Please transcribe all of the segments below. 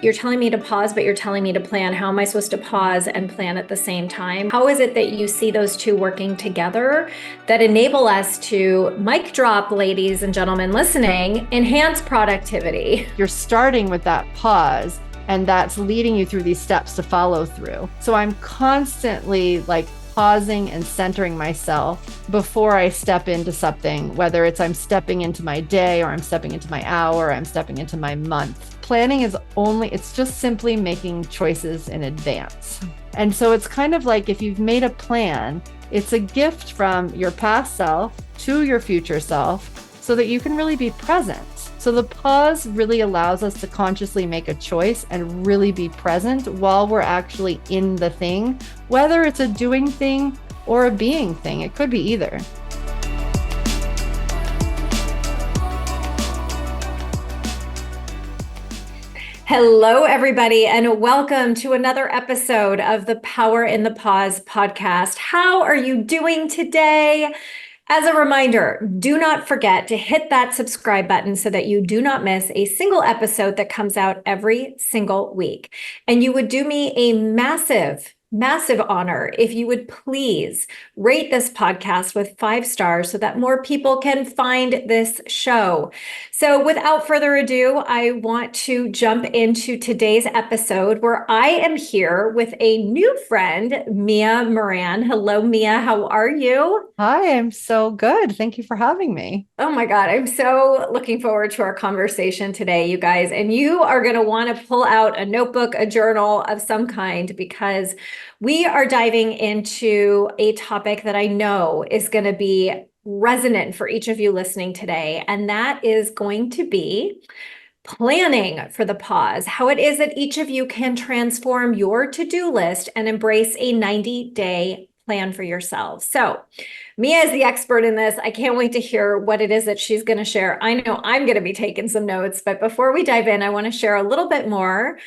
You're telling me to pause, but you're telling me to plan. How am I supposed to pause and plan at the same time? How is it that you see those two working together that enable us to mic drop, ladies and gentlemen listening, enhance productivity? You're starting with that pause, and that's leading you through these steps to follow through. So I'm constantly like pausing and centering myself before I step into something, whether it's I'm stepping into my day or I'm stepping into my hour, or I'm stepping into my month. Planning is it's just simply making choices in advance. And so it's kind of like if you've made a plan, it's a gift from your past self to your future self so that you can really be present. So the pause really allows us to consciously make a choice and really be present while we're actually in the thing, whether it's a doing thing or a being thing. It could be either. Hello, everybody, and welcome to another episode of the Power in the Pause podcast. How are you doing today? As a reminder, do not forget to hit that subscribe button so that you do not miss a single episode that comes out every single week. And you would do me a massive honor if you would please rate this podcast with 5 stars so that more people can find this show. So without further ado, I want to jump into today's episode where I am here with a new friend, Mia Moran. Hello, Mia. How are you? Hi, I'm so good. Thank you for having me. Oh my God, I'm so looking forward to our conversation today, you guys. And you are going to want to pull out a notebook, a journal of some kind, because we are diving into a topic that I know is going to be resonant for each of you listening today. And that is going to be planning for the pause, how it is that each of you can transform your to-do list and embrace a 90-day plan for yourselves. So Mia is the expert in this. I can't wait to hear what it is that she's going to share. I know I'm going to be taking some notes, but before we dive in, I want to share a little bit more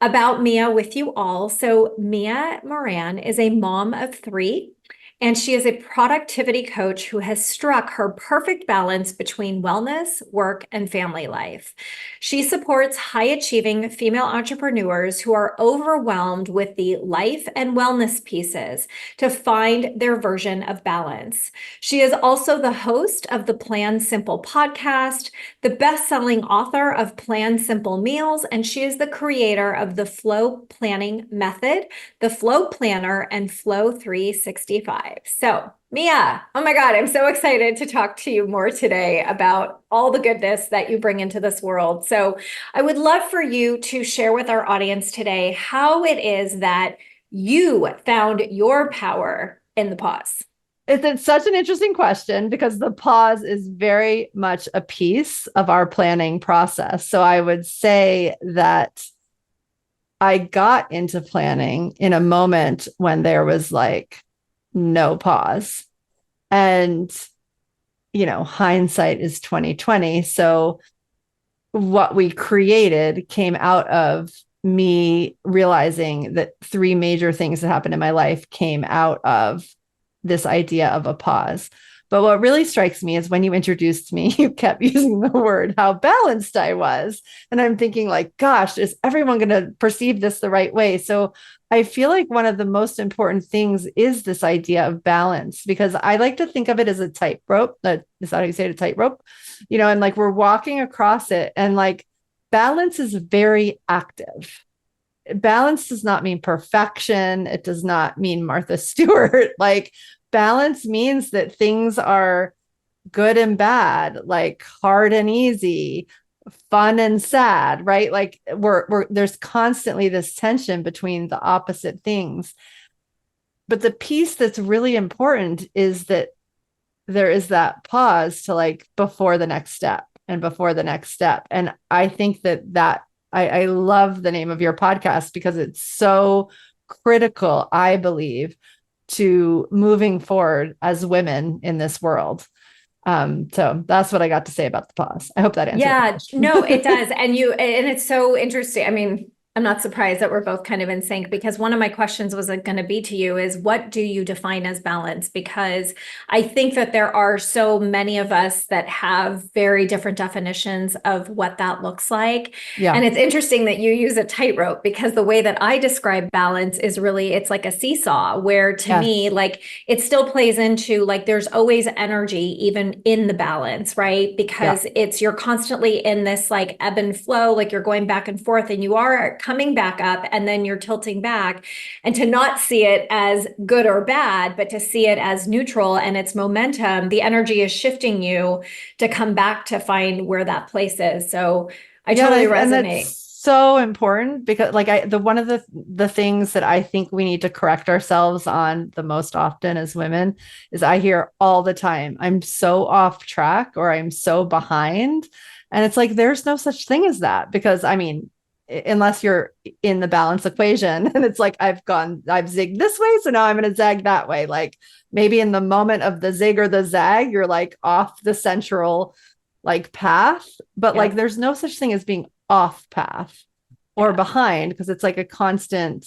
about Mia with you all. So Mia Moran is a mom of 3. And she is a productivity coach who has struck her perfect balance between wellness, work, and family life. She supports high-achieving female entrepreneurs who are overwhelmed with the life and wellness pieces to find their version of balance. She is also the host of the Plan Simple podcast, the best-selling author of Plan Simple Meals, and she is the creator of the Flow Planning Method, the Flow Planner, and Flow 365. So, Mia, oh my God, I'm so excited to talk to you more today about all the goodness that you bring into this world. So, I would love for you to share with our audience today how it is that you found your power in the pause. It's such an interesting question because the pause is very much a piece of our planning process. So I would say that I got into planning in a moment when there was like no pause. And, hindsight is 2020. So what we created came out of me realizing that 3 major things that happened in my life came out of this idea of a pause. But what really strikes me is when you introduced me, you kept using the word how balanced I was. And I'm thinking like, gosh, is everyone going to perceive this the right way? So I feel like one of the most important things is this idea of balance, because I like to think of it as a tightrope. Is that how you say it? A tightrope? And like we're walking across it, and like balance is very active. Balance does not mean perfection. It does not mean Martha Stewart. Like balance means that things are good and bad, like hard and easy, fun and sad, right? Like there's constantly this tension between the opposite things. But the piece that's really important is that there is that pause to like before the next step and before the next step. And I think that I love the name of your podcast because it's so critical, I believe, to moving forward as women in this world. So that's what I got to say about the pause. I hope that answered. Yeah, no, it does. And it's so interesting. I mean, I'm not surprised that we're both kind of in sync, because one of my questions was going to be to you is, what do you define as balance? Because I think that there are so many of us that have very different definitions of what that looks like. Yeah. And it's interesting that you use a tightrope, because the way that I describe balance is really, it's like a seesaw, where to me, like, it still plays into, like, there's always energy even in the balance, right? Because you're constantly in this like ebb and flow, like you're going back and forth, and you are coming back up and then you're tilting back, and to not see it as good or bad, but to see it as neutral and its momentum, the energy is shifting you to come back to find where that place is. So I totally resonate. And that's so important, because like one of the things that I think we need to correct ourselves on the most often as women is, I hear all the time, I'm so off track, or I'm so behind. And it's like, there's no such thing as that, because I mean, unless you're in the balance equation and it's like, I've zigged this way, so now I'm going to zag that way. Like maybe in the moment of the zig or the zag, you're like off the central like path, but like there's no such thing as being off path or behind, because it's like a constant,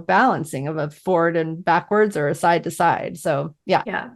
balancing of a forward and backwards or a side to side. So yeah.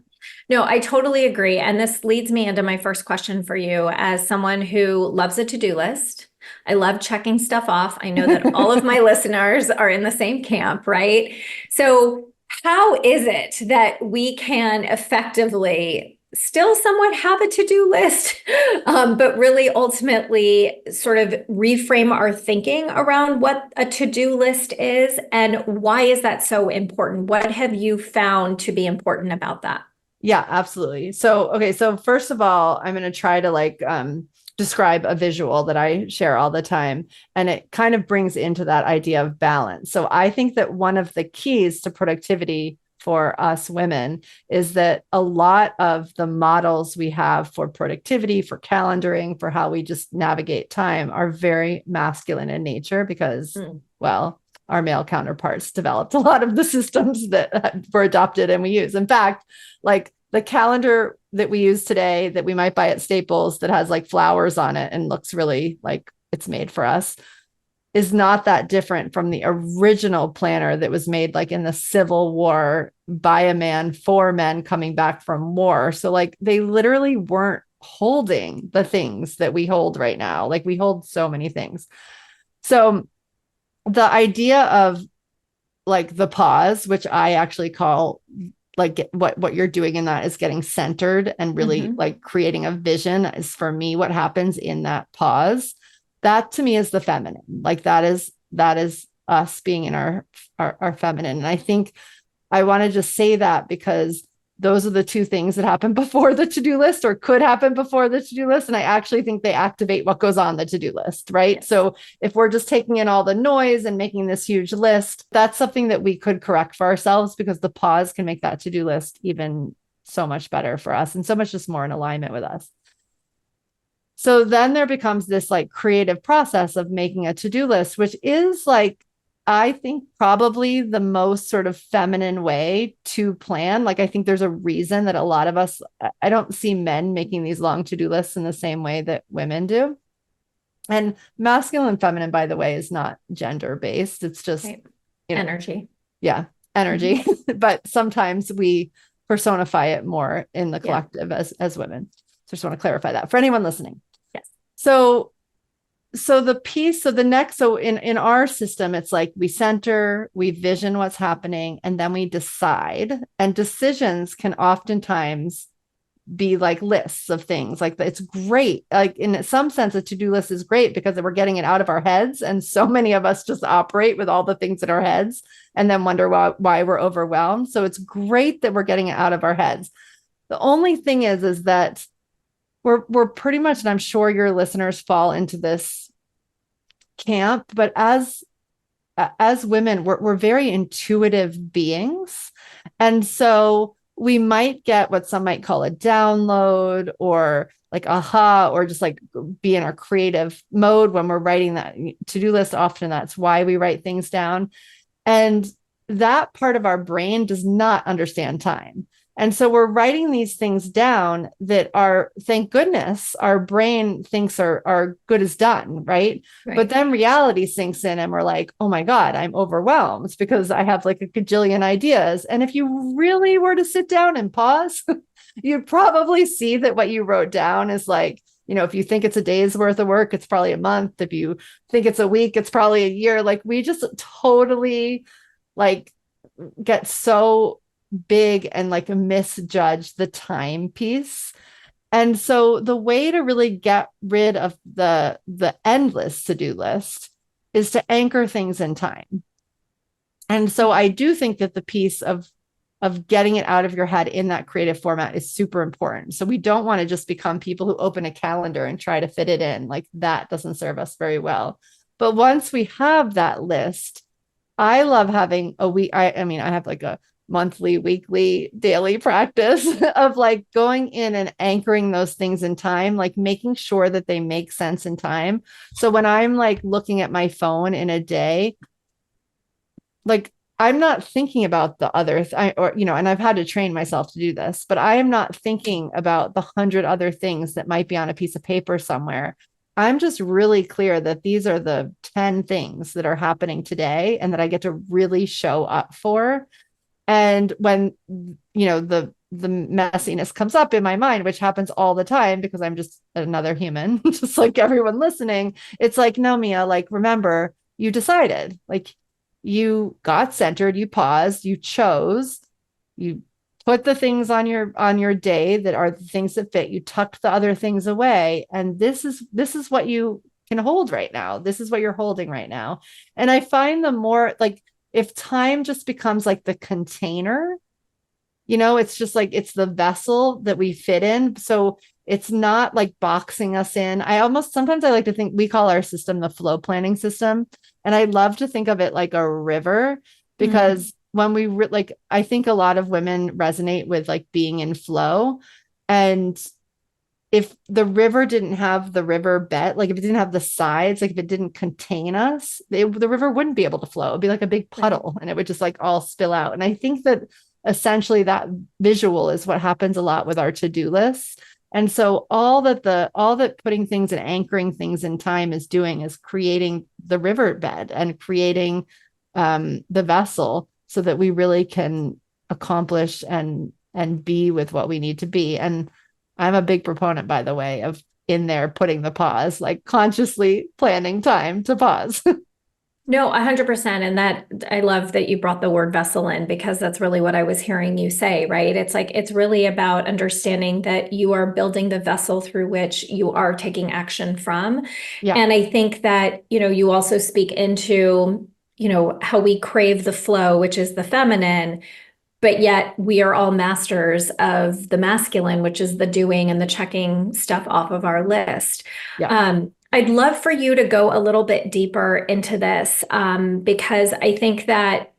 No, I totally agree. And this leads me into my first question for you, as someone who loves a to-do list. I love checking stuff off. I know that all of my listeners are in the same camp, right? So how is it that we can effectively still somewhat have a to-do list, but really ultimately sort of reframe our thinking around what a to-do list is, and why is that so important? What have you found to be important about that? Yeah, absolutely. So first of all, I'm going to try to describe a visual that I share all the time. And it kind of brings into that idea of balance. So I think that one of the keys to productivity for us women is that a lot of the models we have for productivity, for calendaring, for how we just navigate time are very masculine in nature, because, well, our male counterparts developed a lot of the systems that were adopted and we use. In fact, like the calendar that we use today that we might buy at Staples that has like flowers on it and looks really like it's made for us is not that different from the original planner that was made like in the Civil War by a man for men coming back from war. So like they literally weren't holding the things that we hold right now. Like we hold so many things. So the idea of like the pause, which I actually call like what you're doing in that is getting centered and really like creating a vision, is for me what happens in that pause. That to me is the feminine. Like that is us being in our feminine. And I think I want to just say that because those are the two things that happen before the to-do list, or could happen before the to-do list. And I actually think they activate what goes on the to-do list, right? Yes. So if we're just taking in all the noise and making this huge list, that's something that we could correct for ourselves, because the pause can make that to-do list even so much better for us and so much just more in alignment with us. So then there becomes this like creative process of making a to-do list, which is like, I think probably the most sort of feminine way to plan. Like, I think there's a reason that a lot of us, I don't see men making these long to-do lists in the same way that women do. And masculine and feminine, by the way, is not gender based. It's just energy. Yeah. Energy. But sometimes we personify it more in the collective as women. So I just want to clarify that for anyone listening. Yes. So in our system, it's like we center, we vision what's happening, and then we decide. And decisions can oftentimes be like lists of things. Like it's great. Like in some sense, a to-do list is great because we're getting it out of our heads. And so many of us just operate with all the things in our heads and then wonder why we're overwhelmed. So it's great that we're getting it out of our heads. The only thing is that we're pretty much, and I'm sure your listeners fall into this camp, but as women, we're very intuitive beings. And so we might get what some might call a download or like aha, or just like be in our creative mode when we're writing that to-do list. Often that's why we write things down. And that part of our brain does not understand time. And so we're writing these things down that are, thank goodness, our brain thinks are good as done, right? But Right. then reality sinks in and we're like, oh my God, I'm overwhelmed because I have like a gajillion ideas. And if you really were to sit down and pause, you'd probably see that what you wrote down is like, if you think it's a day's worth of work, it's probably a month. If you think it's a week, it's probably a year. Like we just totally like get so big and like misjudge the time piece. And so the way to really get rid of the endless to-do list is to anchor things in time. And so I do think that the piece of getting it out of your head in that creative format is super important. So we don't want to just become people who open a calendar and try to fit it in. Like that doesn't serve us very well. But once we have that list, I love having a week. I mean, I have like a monthly, weekly, daily practice of like going in and anchoring those things in time, like making sure that they make sense in time. So when I'm like looking at my phone in a day, like I'm not thinking about the other and I've had to train myself to do this, but I am not thinking about the 100 other things that might be on a piece of paper somewhere. I'm just really clear that these are the 10 things that are happening today and that I get to really show up for. And when, the messiness comes up in my mind, which happens all the time because I'm just another human, just like everyone listening, it's like, no, Mia, like, remember, you decided, like, you got centered, you paused, you chose, you put the things on your day that are the things that fit, you tucked the other things away, and this is what you can hold right now, this is what you're holding right now. And I find the more like, if time just becomes like the container, it's just like it's the vessel that we fit in. So it's not like boxing us in. I like to think we call our system the flow planning system. And I love to think of it like a river Mm. because when like, I think a lot of women resonate with like being in flow. And if the river didn't have the river bed, like if it didn't have the sides, like if it didn't contain us, the river wouldn't be able to flow. It'd be like a big Right. puddle and it would just like all spill out. And I think that essentially that visual is what happens a lot with our to-do lists. And so all that putting things and anchoring things in time is doing is creating the riverbed and creating the vessel so that we really can accomplish and be with what we need to be. And I'm a big proponent, by the way, of in there putting the pause, like consciously planning time to pause. No, 100%. And that I love that you brought the word vessel in because that's really what I was hearing you say, right? It's like it's really about understanding that you are building the vessel through which you are taking action from. Yeah. And I think that, you also speak into, how we crave the flow, which is the feminine, but yet we are all masters of the masculine, which is the doing and the checking stuff off of our list. Yeah. I'd love for you to go a little bit deeper into this because I think that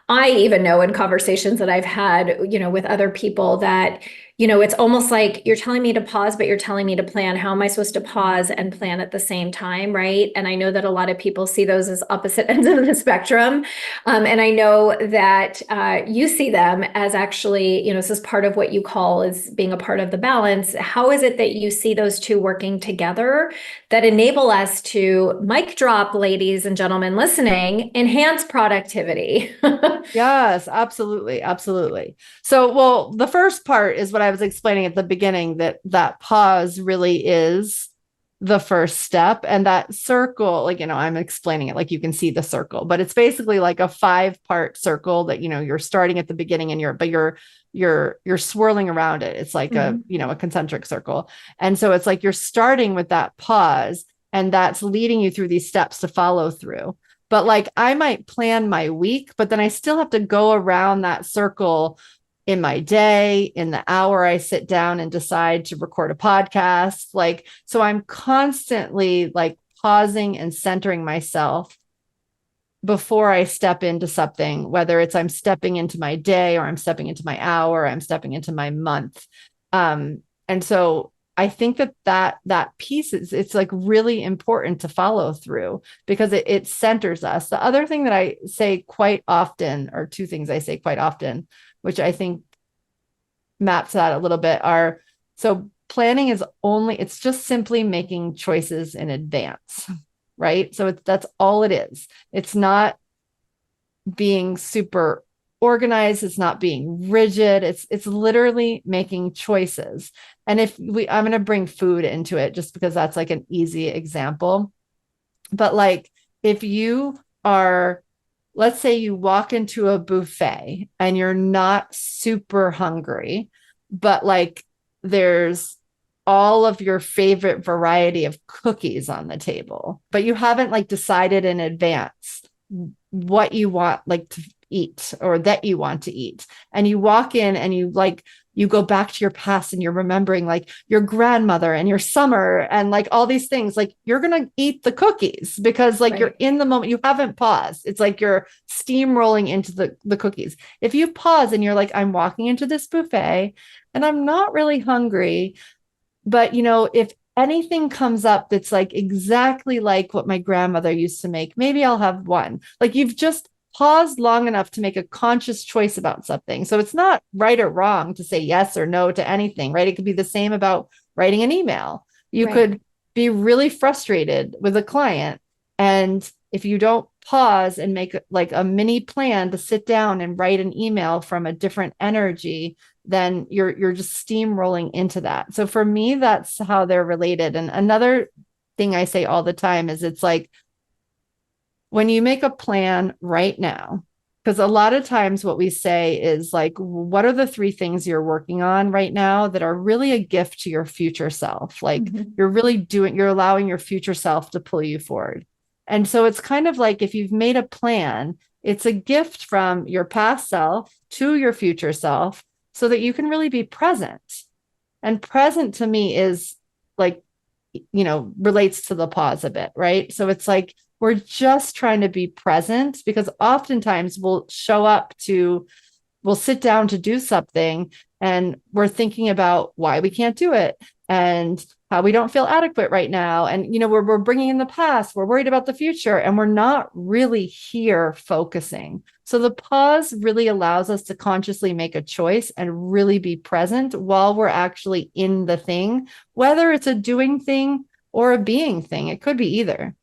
I even know in conversations that I've had, with other people that, it's almost like you're telling me to pause, but you're telling me to plan. How am I supposed to pause and plan at the same time, right? And I know that a lot of people see those as opposite ends of the spectrum. And I know that you see them as actually, this is part of what you call as being a part of the balance. How is it that you see those two working together that enable us to mic drop, ladies and gentlemen listening, enhance productivity? Yes, absolutely. Absolutely. So, well, the first part is what I was explaining at the beginning, that pause really is the first step. And that circle, like, I'm explaining it like you can see the circle, but it's basically like a 5-part circle that, you're starting at the beginning and you're swirling around it. It's like Mhm. a concentric circle. And so it's like you're starting with that pause and that's leading you through these steps to follow through. But like I might plan my week, but then I still have to go around that circle in my day, in the hour I sit down and decide to record a podcast. Like, so I'm constantly like pausing and centering myself before I step into something, whether it's I'm stepping into my day or I'm stepping into my hour, or I'm stepping into my month. And so I think that piece it's like really important to follow through because it centers us. The other thing that I say quite often, or two things I say quite often, which I think maps that a little bit, are so planning is only, it's just simply making choices in advance, right? So that's all it is. It's not being super organized, it's not being rigid, it's literally making choices. And if we, I'm going to bring food into it just because that's like an easy example. But like if you are, let's say you walk into a buffet and you're not super hungry, but like there's all of your favorite variety of cookies on the table, but you haven't like decided in advance what you want like to eat or that you want to eat. And you walk in and you like, you go back to your past and you're remembering like your grandmother and your summer and like all these things, like you're going to eat the cookies because like you're in the moment, you haven't paused. It's like you're steamrolling into the cookies. If you pause and you're like, I'm walking into this buffet and I'm not really hungry, but you know, if anything comes up that's like exactly like what my grandmother used to make, maybe I'll have one. Like you've just paused long enough to make a conscious choice about something. So it's not right or wrong to say yes or no to anything, right? It could be the same about writing an email. You could be really frustrated with a client. And if you don't pause and make like a mini plan to sit down and write an email from a different energy, then you're just steamrolling into that. So for me, that's how they're related. And another thing I say all the time is it's like when you make a plan right now, because a lot of times what we say is like, what are the three things you're working on right now that are really a gift to your future self? Like you're really doing, you're allowing your future self to pull you forward. And so it's kind of like if you've made a plan, it's a gift from your past self to your future self so that you can really be present. And present to me is like, you know, relates to the pause a bit, right? So it's like we're just trying to be present because oftentimes we'll show up to, we'll sit down to do something and we're thinking about why we can't do it and how we don't feel adequate right now. And, you know, we're bringing in the past, we're worried about the future, and we're not really here focusing. So the pause really allows us to consciously make a choice and really be present while we're actually in the thing, whether it's a doing thing or a being thing. It could be either.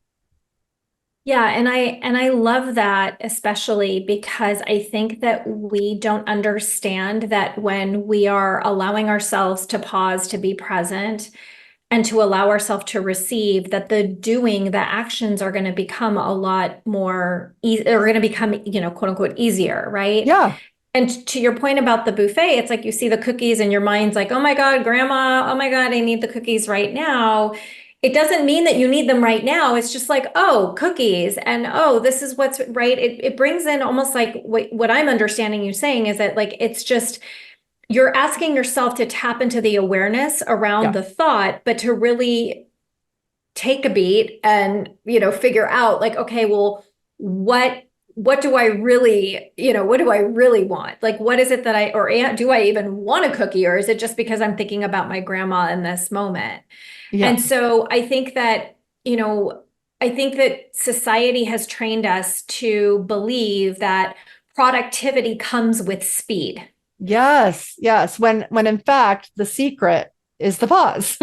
Yeah, and I love that, especially because I think that we don't understand that when we are allowing ourselves to pause, to be present, and to allow ourselves to receive, that the doing, the actions are going to become a lot more easy, are going to become, you know, quote unquote, easier, right? Yeah. And to your point about the buffet, it's like you see the cookies and your mind's like, oh my God, grandma, oh my God, I need the cookies right now. It doesn't mean that you need them right now. It's just like, oh, cookies. And oh, this is what's right. It brings in almost like what I'm understanding you saying is that like, it's just, you're asking yourself to tap into the awareness around Yeah. the thought, but to really take a beat and, you know, figure out like, okay, well, what do I really, you know, what do I really want? Like, what is it that I, or do I even want a cookie? Or is it just because I'm thinking about my grandma in this moment? Yeah. And so I think that, you know, I think that society has trained us to believe that productivity comes with speed. Yes. Yes. When in fact the secret is the pause.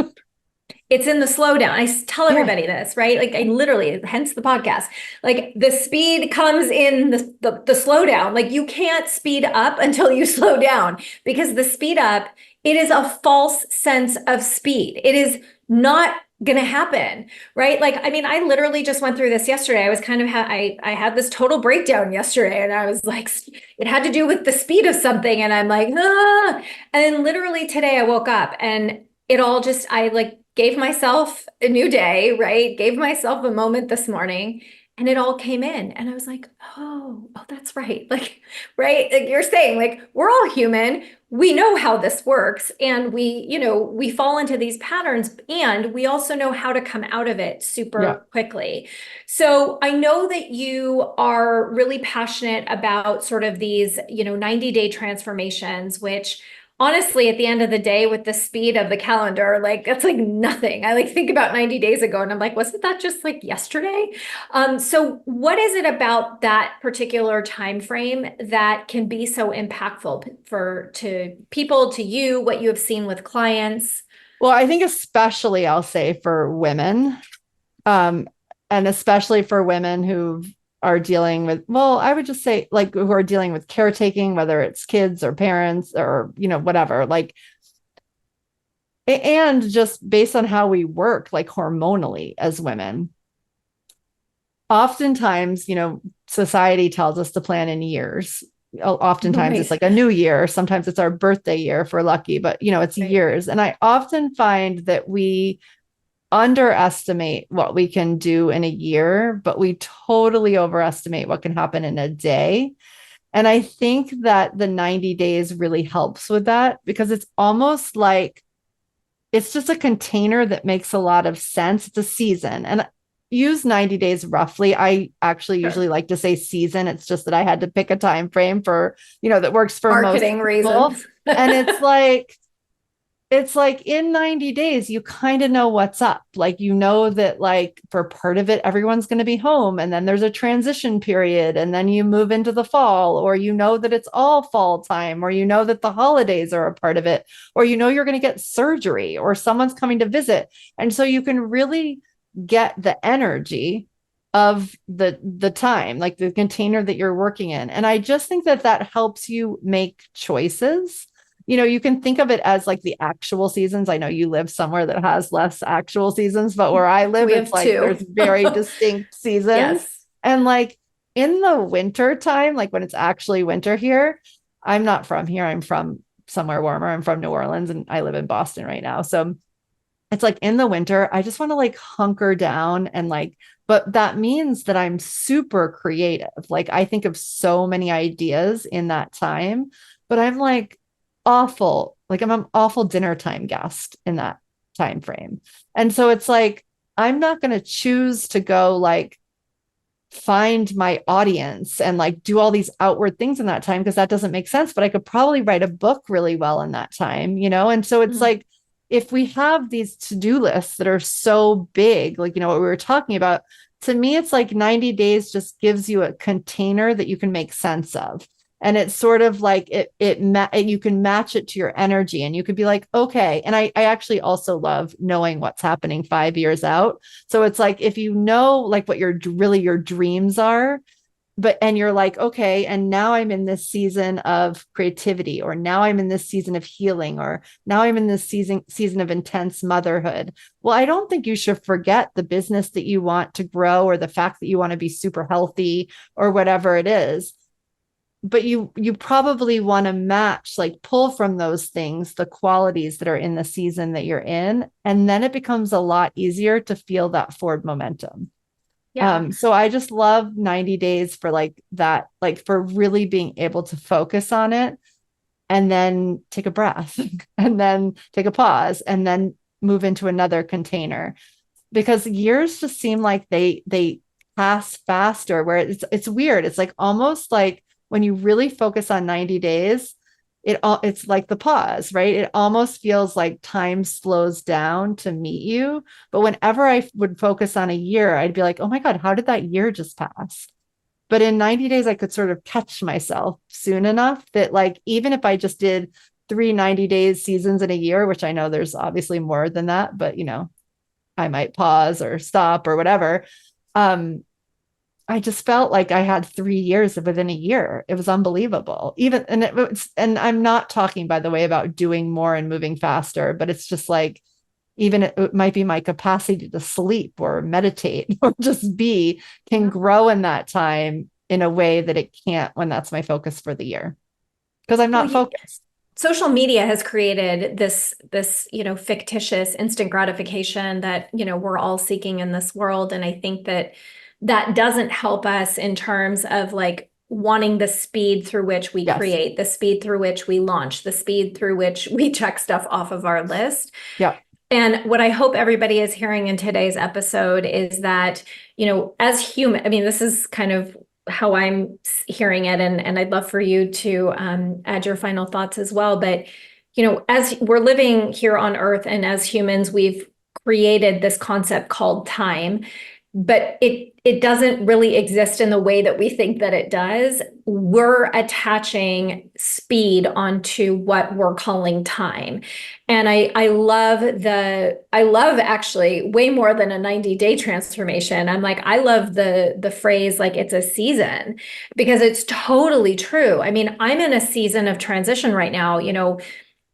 It's in the slowdown. I tell Yeah. everybody this, right? Like I literally, hence the podcast. Like the speed comes in the slowdown. Like you can't speed up until you slow down because the speed up, it is a false sense of speed. It is not going to happen, right? Like I mean, I literally just went through this yesterday. I was kind of I had this total breakdown yesterday, and I was like, it had to do with the speed of something, and I'm like, ah. And then literally today, I woke up and it all just I like gave myself a new day, right? Gave myself a moment this morning and it all came in. And I was like, oh, that's right. Like, right. Like you're saying, like, we're all human. We know how this works. And we, you know, we fall into these patterns and we also know how to come out of it Yeah. super quickly. So I know that you are really passionate about sort of these, you know, 90-day transformations, which honestly, at the end of the day, with the speed of the calendar, like that's like nothing. I like think about 90 days ago and I'm like, wasn't that just like yesterday? So what is it about that particular time frame that can be so impactful for to people, to you, what you have seen with clients? Well, I think especially I'll say for women, um, and especially for women who are dealing with, well, I would just say like who are dealing with caretaking, whether it's kids or parents or, whatever, like, and just based on how we work, like hormonally as women, oftentimes, society tells us to plan in years. Oftentimes it's Right. like a new year. Sometimes it's our birthday year if we're lucky, but it's Right. years. And I often find that we underestimate what we can do in a year, but we totally overestimate what can happen in a day. And I think that the 90 days really helps with that because it's almost like it's just a container that makes a lot of sense. It's a season. And use 90 days roughly. I actually usually Sure. like to say season. It's just that I had to pick a time frame for, that works for most Marketing people. reasons. And it's like in 90 days, you kind of know what's up. Like, that like for part of it, everyone's going to be home. And then there's a transition period. And then you move into the fall, or that it's all fall time, or that the holidays are a part of it, or you're going to get surgery or someone's coming to visit. And so you can really get the energy of the time, like the container that you're working in. And I just think that that helps you make choices. You can think of it as like the actual seasons. I know you live somewhere that has less actual seasons, but where I live, We it's have like two. there's very distinct seasons. Yes. And like in the winter time, like when it's actually winter here, I'm not from here. I'm from somewhere warmer. I'm from New Orleans and I live in Boston right now. So it's like in the winter, I just want to like hunker down and like, but that means that I'm super creative. Like I think of so many ideas in that time, but I'm like awful, like I'm an awful dinner time guest in that time frame. And so it's like, I'm not going to choose to go like find my audience and like do all these outward things in that time because that doesn't make sense. But I could probably write a book really well in that time, And so it's Mhm. like, if we have these to-do lists that are so big, like, what we were talking about, to me, it's like 90 days just gives you a container that you can make sense of. And it's sort of like you can match it to your energy and you could be like, okay. And I actually also love knowing what's happening 5 years out. So it's like, if like what your dreams are, and you're like, okay, and now I'm in this season of creativity, or now I'm in this season of healing, or now I'm in this season of intense motherhood. Well, I don't think you should forget the business that you want to grow, or the fact that you want to be super healthy, or whatever it is. But you probably want to match, like pull from those things, the qualities that are in the season that you're in. And then it becomes a lot easier to feel that forward momentum. Yeah. So I just love 90 days for like that, like for really being able to focus on it and then take a breath and then take a pause and then move into another container, because years just seem like they pass faster, where it's weird. It's like almost like when you really focus on 90 days, it's like the pause, right? It almost feels like time slows down to meet you. But whenever I would focus on a year, I'd be like, oh my God, how did that year just pass? But in 90 days, I could sort of catch myself soon enough that like, even if I just did 3 90 days seasons in a year, which I know there's obviously more than that, but I might pause or stop or whatever. Um, I just felt like I had 3 years within a year. It was unbelievable. And I'm not talking, by the way, about doing more and moving faster, but it's just like, even it might be my capacity to sleep or meditate or just be can Yeah. grow in that time in a way that it can't when that's my focus for the year because I'm Well, not focused. social media has created this fictitious instant gratification that we're all seeking in this world, and I think that that doesn't help us in terms of like wanting the speed through which we Yes. create, the speed through which we launch, the speed through which we check stuff off of our list. Yeah. And what I hope everybody is hearing in today's episode is that, as human, I mean, this is kind of how I'm hearing it, and I'd love for you to add your final thoughts as well. But as we're living here on Earth and as humans, we've created this concept called time, but it doesn't really exist in the way that we think that it does. We're attaching speed onto what we're calling time. And I love actually way more than a 90-day transformation. I love the phrase like it's a season, because it's totally true. I mean, I'm in a season of transition right now.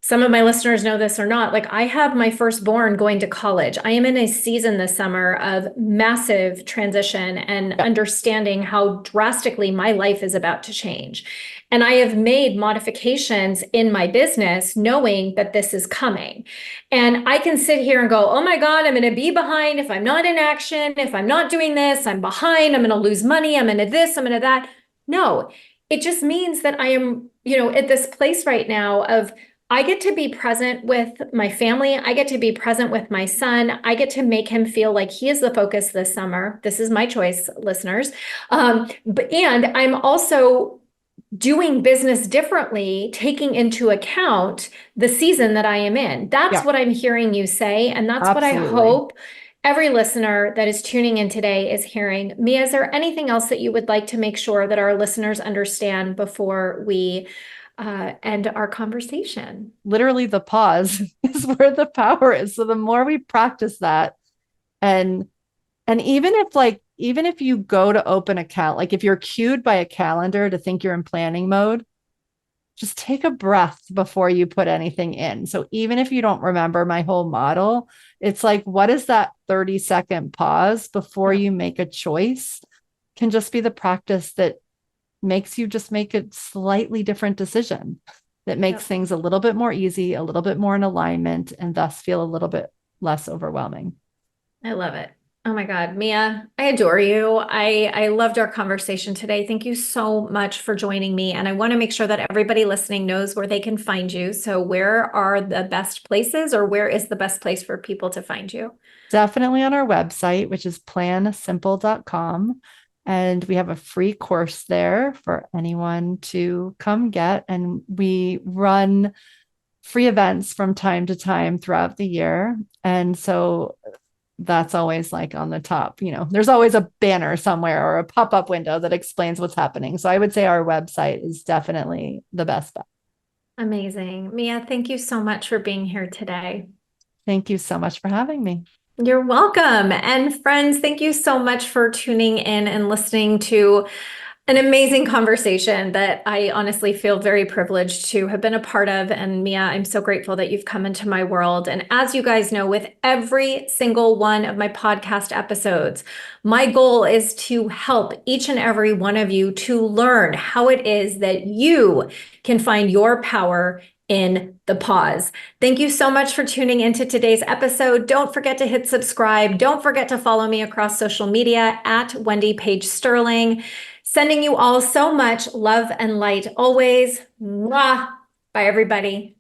Some of my listeners know this or not. Like, I have my firstborn going to college. I am in a season this summer of massive transition and understanding how drastically my life is about to change. And I have made modifications in my business knowing that this is coming. And I can sit here and go, oh my God, I'm going to be behind if I'm not in action. If I'm not doing this, I'm behind. I'm going to lose money. I'm going to this, I'm going to that. No, it just means that I am, at this place right now of, I get to be present with my family. I get to be present with my son. I get to make him feel like he is the focus this summer. This is my choice, listeners. And I'm also doing business differently, taking into account the season that I am in. That's what I'm hearing you say. And that's what I hope every listener that is tuning in today is hearing. Mia, is there anything else that you would like to make sure that our listeners understand before we end our conversation? Literally, the pause is where the power is. So the more we practice that, and even if you go to open a like if you're cued by a calendar to think you're in planning mode, just take a breath before you put anything in. So even if you don't remember my whole model, it's like, what is that 30-second pause before you make a choice? Can just be the practice that makes you just make a slightly different decision that makes things a little bit more easy, a little bit more in alignment, and thus feel a little bit less overwhelming. I love it. Oh my God, Mia, I adore you. I loved our conversation today. Thank you so much for joining me. And I want to make sure that everybody listening knows where they can find you. So where are the best places, or where is the best place for people to find you? Definitely on our website, which is plansimple.com. And we have a free course there for anyone to come get. And we run free events from time to time throughout the year. And so that's always like on the top, there's always a banner somewhere or a pop-up window that explains what's happening. So I would say our website is definitely the best bet. Amazing. Mia, thank you so much for being here today. Thank you so much for having me. You're welcome. And friends, thank you so much for tuning in and listening to an amazing conversation that I honestly feel very privileged to have been a part of. And Mia, I'm so grateful that you've come into my world. And as you guys know, with every single one of my podcast episodes, my goal is to help each and every one of you to learn how it is that you can find your power in the pause. Thank you so much for tuning into today's episode. Don't forget to hit subscribe. Don't forget to follow me across social media at Wendy Page Sterling. Sending you all so much love and light always. Mwah. Bye, everybody.